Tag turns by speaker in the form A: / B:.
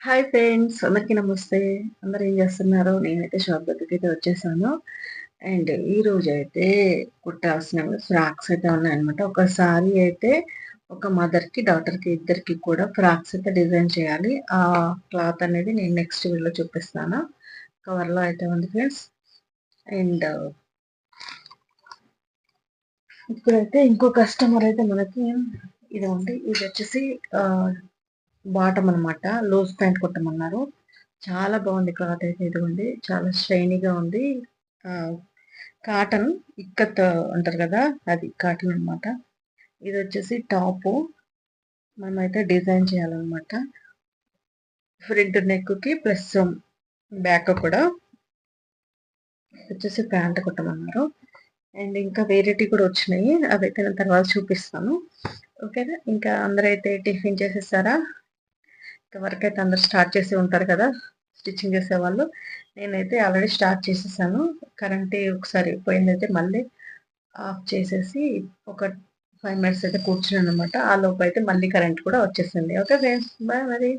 A: Hi friends, అందరికీ నమస్తే. అందరూ ఏం చేస్తున్నారు? నేనైతే షాప్ దగ్గరికైతే వచ్చేసాను. అండ్ ఈరోజు అయితే కుట్టాల్సినవి ఫ్రాక్స్ అయితే ఉన్నాయన్నమాట. ఒక సారీ అయితే ఒక మదర్‌కి, డాటర్‌కి ఇద్దరికి కూడా ఫ్రాక్స్ అయితే డిజైన్ చేయాలి. ఆ క్లాత్ అనేది నేను నెక్స్ట్ వీడియోలో చూపిస్తాను. కవర్‌లో అయితే ఉంది ఫ్రెండ్స్. అండ్ ఇప్పుడైతే ఇంకో కస్టమర్ అయితే మనకి ఇదిగోండి. ఇది వచ్చేసి బాటమ్ అనమాట. లూజ్ ప్యాంట్ కుట్టమన్నారు. చాలా బాగుంది క్లాత్ అయితే. ఇదిగోండి, చాలా షైనీగా ఉంది. కాటన్ ఇక్కత్ అంటారు కదా, అది కాటన్ అనమాట. ఇది వచ్చేసి టాపు. మనమైతే డిజైన్ చేయాలన్నమాట. ఫ్రంట్ నెక్ కి ప్లస్ బ్యాక్ కూడా వచ్చేసి ప్యాంట్ కుట్టమన్నారు. అండ్ ఇంకా వేరేటి కూడా వచ్చినాయి, అవైతే నేను తర్వాత చూపిస్తాను. ఓకేనా? ఇంకా అందరైతే టిఫిన్ చేసేసారా? వర్క్ అయితే అందరు స్టార్ట్ చేసి ఉంటారు కదా, స్టిచ్చింగ్ చేసేవాళ్ళు. నేనైతే ఆల్రెడీ స్టార్ట్ చేసేసాను. కరెంట్ ఒకసారి పోయిందైతే మళ్ళీ ఆఫ్ చేసేసి ఒక 5 మినిట్స్ అయితే కూర్చున్నాను అనమాట. ఆ లోపు అయితే మళ్ళీ కరెంట్ కూడా వచ్చేసింది. ఓకే ఫ్రెండ్స్, బాయ్ మరి.